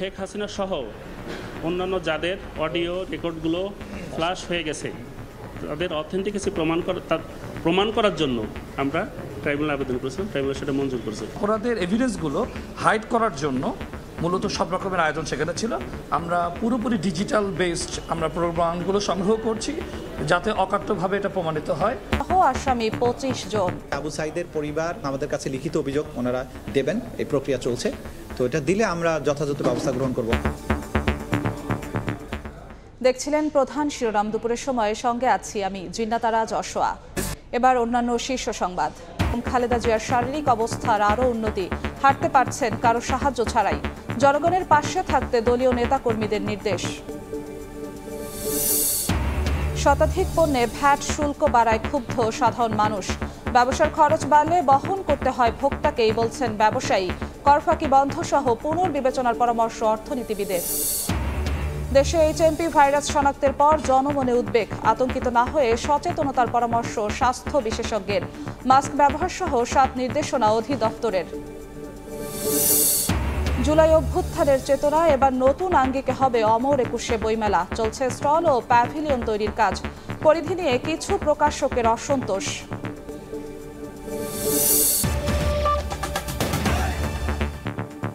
শেখ হাসিনা সহ অন্যান্য যাদের অডিও রেকর্ডগুলো ফ্লাশ হয়ে গেছে তাদের অথেন্টিকেসি প্রমাণ করার জন্য আমরা ট্রাইব্যুনাল আবেদন করেছিলাম, ট্রাইব্যুনাল সেটা মঞ্জুর করেছে। অপরাধের এভিডেন্সগুলো হাইড করার জন্য মূলত সব রকমের আয়োজন সেখানে ছিল। আমরা পুরোপুরি ডিজিটাল বেসড আমরা প্রমাণগুলো সংগ্রহ করছি যাতে অকাট্যভাবে এটা প্রমাণিত হয়। আসামি 25 জন। আবু সাইদের পরিবার আমাদের কাছে লিখিত অভিযোগ ওনারা দেবেন, এই প্রক্রিয়া চলছে, তো এটা দিলে আমরা যথাযথ ব্যবস্থা গ্রহণ করব। দেখছিলেন প্রধান শিরোনাম, দুপুরের সময় সঙ্গে আছি আমি জিন্নাত আরাজ অশোয়া। এবার অন্যান্য শীর্ষ সংবাদ। খালেদা জিয়ার শারীরিক অবস্থার আরও উন্নতি, হাঁটতে পারছেন কারো সাহায্য ছাড়াই। জনগণের পাশে থাকতে দলীয় নেতাকর্মীদের নির্দেশ। শতাধিক পণ্যে ভ্যাট শুল্ক বাড়ায় ক্ষুব্ধ সাধারণ মানুষ। ব্যবসার খরচ বাড়লে বহন করতে হয় ভোক্তাকেই, বলছেন ব্যবসায়ী। করফাঁকি বন্ধ সহ পুনর্বিবেচনার পরামর্শ অর্থনীতিবিদের। দেশে এইচএমপি ভাইরাস শনাক্তের পর জনমনে উদ্বেগ। আতঙ্কিত না হয়ে সচেতনতার পরামর্শ স্বাস্থ্য বিশেষজ্ঞের। মাস্ক ব্যবহার সহ 7 নির্দেশনা অধিদপ্তরের। জুলাই অভ্যুত্থানের চেতনা, এবার নতুন আঙ্গিকে হবে অমর একুশে বইমেলা। চলছে স্টল ও প্যাভিলিয়ন তৈরির কাজ। পরিধি নিয়ে কিছু প্রকাশকের অসন্তোষ।